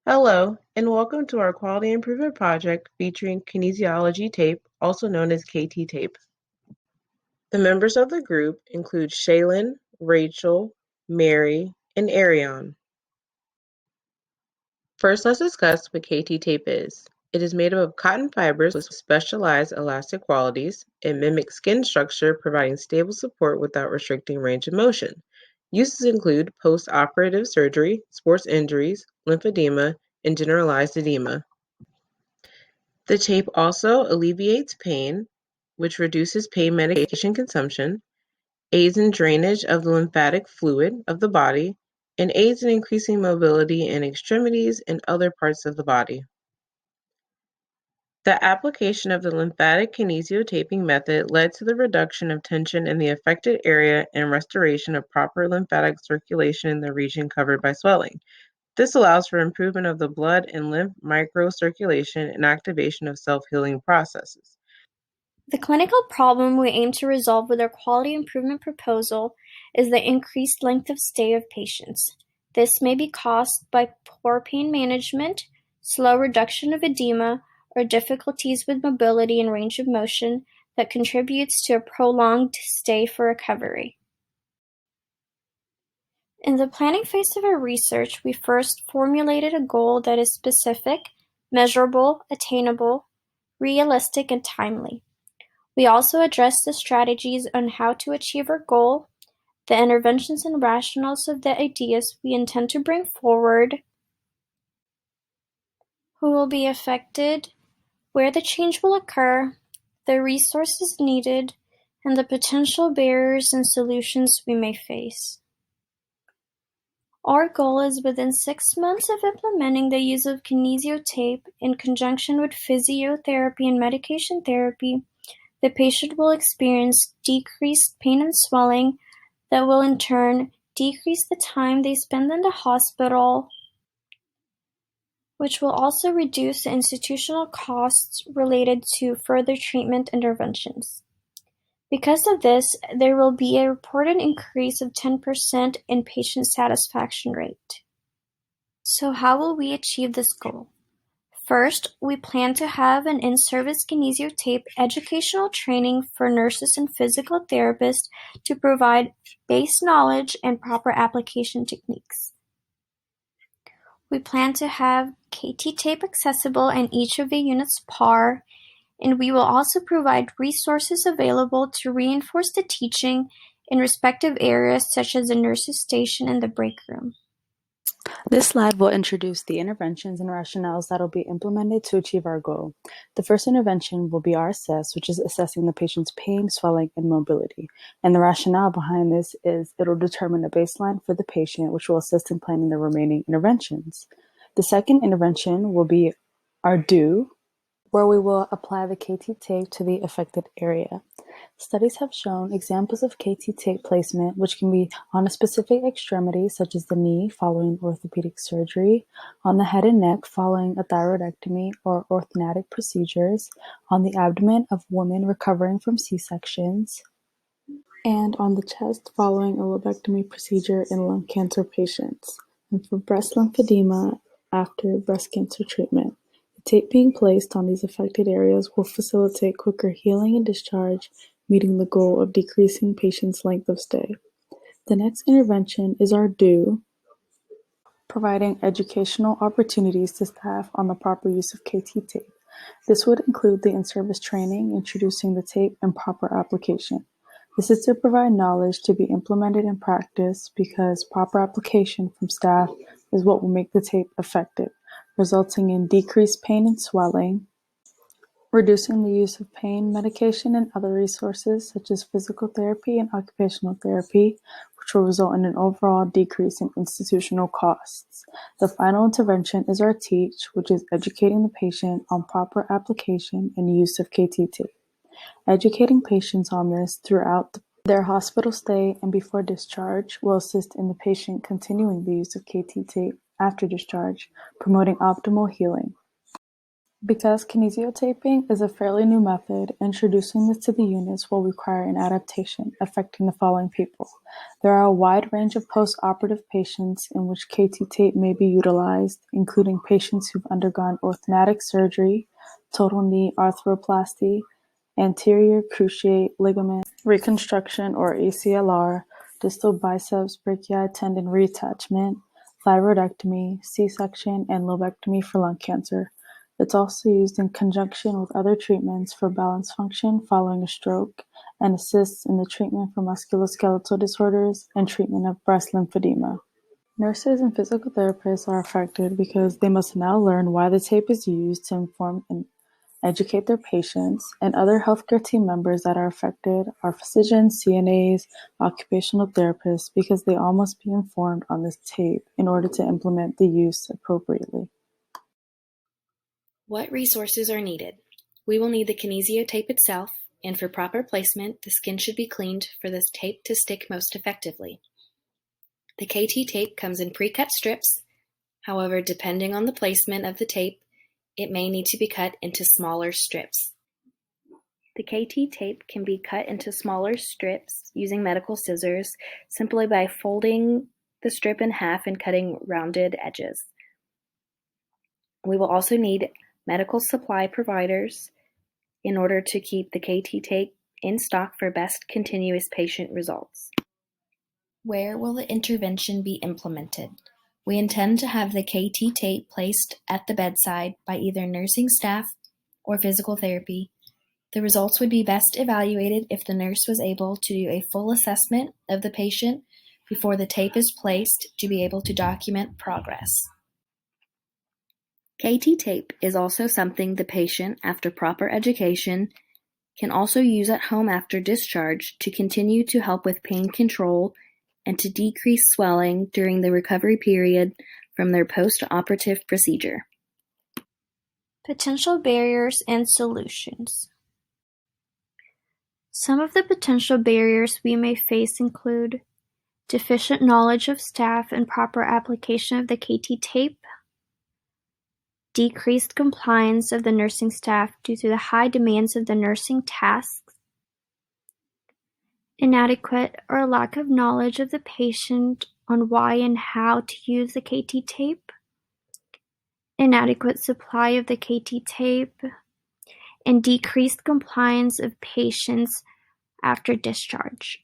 Hello, and welcome to our quality improvement project featuring kinesiology tape, also known as KT tape. The members of the group include Shaylin, Rachel, Mary, and Arion. First, let's discuss what KT tape is. It is made up of cotton fibers with specialized elastic qualities. It mimics skin structure, providing stable support without restricting range of motion. Uses include post-operative surgery, sports injuries, lymphedema, and generalized edema. The tape also alleviates pain, which reduces pain medication consumption, aids in drainage of the lymphatic fluid of the body, and aids in increasing mobility in extremities and other parts of the body. The application of the lymphatic kinesiotaping method led to the reduction of tension in the affected area and restoration of proper lymphatic circulation in the region covered by swelling. This allows for improvement of the blood and lymph microcirculation and activation of self-healing processes. The clinical problem we aim to resolve with our quality improvement proposal is the increased length of stay of patients. This may be caused by poor pain management, slow reduction of edema, or difficulties with mobility and range of motion that contributes to a prolonged stay for recovery. In the planning phase of our research, we first formulated a goal that is specific, measurable, attainable, realistic, and timely. We also addressed the strategies on how to achieve our goal, the interventions and rationales of the ideas we intend to bring forward, who will be affected, where the change will occur, the resources needed, and the potential barriers and solutions we may face. Our goal is within 6 months of implementing the use of kinesiotape in conjunction with physiotherapy and medication therapy, the patient will experience decreased pain and swelling that will in turn decrease the time they spend in the hospital, which will also reduce the institutional costs related to further treatment interventions. Because of this, there will be a reported increase of 10% in patient satisfaction rate. So how will we achieve this goal? First, we plan to have an in-service kinesiotape educational training for nurses and physical therapists to provide base knowledge and proper application techniques. We plan to have KT tape accessible in each of the units PAR, and we will also provide resources available to reinforce the teaching in respective areas such as the nurse's station and the break room. This slide will introduce the interventions and rationales that will be implemented to achieve our goal. The first intervention will be our assess, which is assessing the patient's pain, swelling, and mobility. And the rationale behind this is it will determine a baseline for the patient, which will assist in planning the remaining interventions. The second intervention will be our do, where we will apply the KT tape to the affected area. Studies have shown examples of KT tape placement, which can be on a specific extremity, such as the knee following orthopedic surgery, on the head and neck following a thyroidectomy or orthodontic procedures, on the abdomen of women recovering from C-sections, and on the chest following a lobectomy procedure in lung cancer patients, and for breast lymphedema after breast cancer treatment. Tape being placed on these affected areas will facilitate quicker healing and discharge, meeting the goal of decreasing patients' length of stay. The next intervention is our do, providing educational opportunities to staff on the proper use of KT tape. This would include the in-service training, introducing the tape, and proper application. This is to provide knowledge to be implemented in practice because proper application from staff is what will make the tape effective, resulting in decreased pain and swelling, reducing the use of pain medication and other resources such as physical therapy and occupational therapy, which will result in an overall decrease in institutional costs. The final intervention is our teach, which is educating the patient on proper application and use of KT tape. Educating patients on this throughout their hospital stay and before discharge will assist in the patient continuing the use of KT tape after discharge, promoting optimal healing. Because kinesiotaping is a fairly new method, introducing this to the units will require an adaptation affecting the following people. There are a wide range of post-operative patients in which KT tape may be utilized, including patients who've undergone orthognathic surgery, total knee arthroplasty, anterior cruciate ligament reconstruction or ACLR, distal biceps brachii tendon reattachment, thyroidectomy, C-section, and lobectomy for lung cancer. It's also used in conjunction with other treatments for balance function following a stroke and assists in the treatment for musculoskeletal disorders and treatment of breast lymphedema. Nurses and physical therapists are affected because they must now learn why the tape is used to inform and educate their patients, and other healthcare team members that are affected are physicians, CNAs, occupational therapists, because they all must be informed on this tape in order to implement the use appropriately. What resources are needed? We will need the kinesiotape itself, and for proper placement, the skin should be cleaned for this tape to stick most effectively. The KT tape comes in pre-cut strips. However, depending on the placement of the tape, it may need to be cut into smaller strips. The KT tape can be cut into smaller strips using medical scissors simply by folding the strip in half and cutting rounded edges. We will also need medical supply providers in order to keep the KT tape in stock for best continuous patient results. Where will the intervention be implemented? We intend to have the KT tape placed at the bedside by either nursing staff or physical therapy. The results would be best evaluated if the nurse was able to do a full assessment of the patient before the tape is placed to be able to document progress. KT tape is also something the patient, after proper education, can also use at home after discharge to continue to help with pain control and to decrease swelling during the recovery period from their post-operative procedure. Potential barriers and solutions. Some of the potential barriers we may face include deficient knowledge of staff and proper application of the KT tape, decreased compliance of the nursing staff due to the high demands of the nursing tasks, inadequate or lack of knowledge of the patient on why and how to use the KT tape, inadequate supply of the KT tape, and decreased compliance of patients after discharge.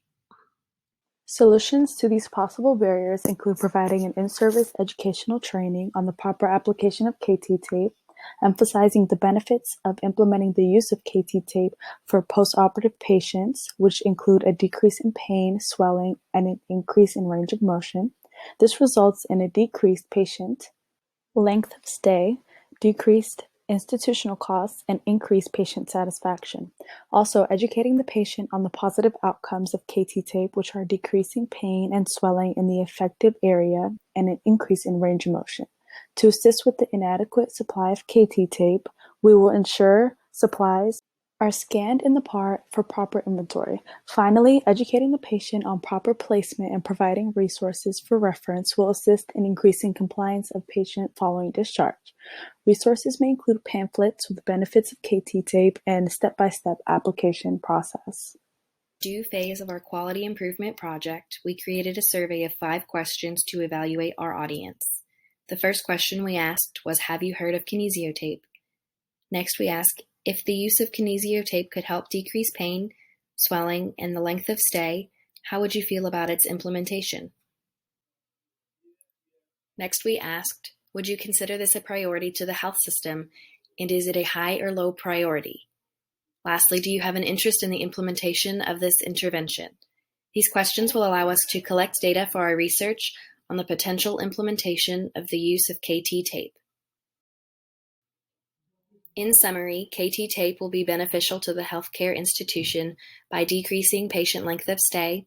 Solutions to these possible barriers include providing an in-service educational training on the proper application of KT tape, emphasizing the benefits of implementing the use of KT tape for post-operative patients, which include a decrease in pain, swelling, and an increase in range of motion. This results in a decreased patient length of stay, decreased institutional costs, and increased patient satisfaction. Also, educating the patient on the positive outcomes of KT tape, which are decreasing pain and swelling in the affected area and an increase in range of motion. To assist with the inadequate supply of KT tape, we will ensure supplies are scanned in the part for proper inventory. Finally, educating the patient on proper placement and providing resources for reference will assist in increasing compliance of patient following discharge. Resources may include pamphlets with benefits of KT tape and step-by-step application process. Due phase of our quality improvement project, we created a survey of 5 questions to evaluate our audience. The first question we asked was, have you heard of kinesiotape? Next, we asked if the use of kinesiotape could help decrease pain, swelling, and the length of stay, how would you feel about its implementation? Next, we asked, would you consider this a priority to the health system, and is it a high or low priority? Lastly, do you have an interest in the implementation of this intervention? These questions will allow us to collect data for our research on the potential implementation of the use of KT tape. In summary, KT tape will be beneficial to the healthcare institution by decreasing patient length of stay,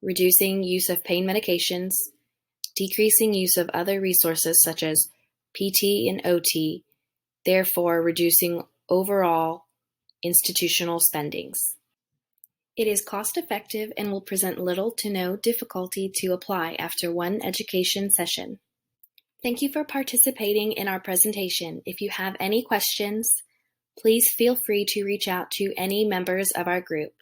reducing use of pain medications, decreasing use of other resources such as PT and OT, therefore reducing overall institutional spendings. It is cost-effective and will present little to no difficulty to apply after one education session. Thank you for participating in our presentation. If you have any questions, please feel free to reach out to any members of our group.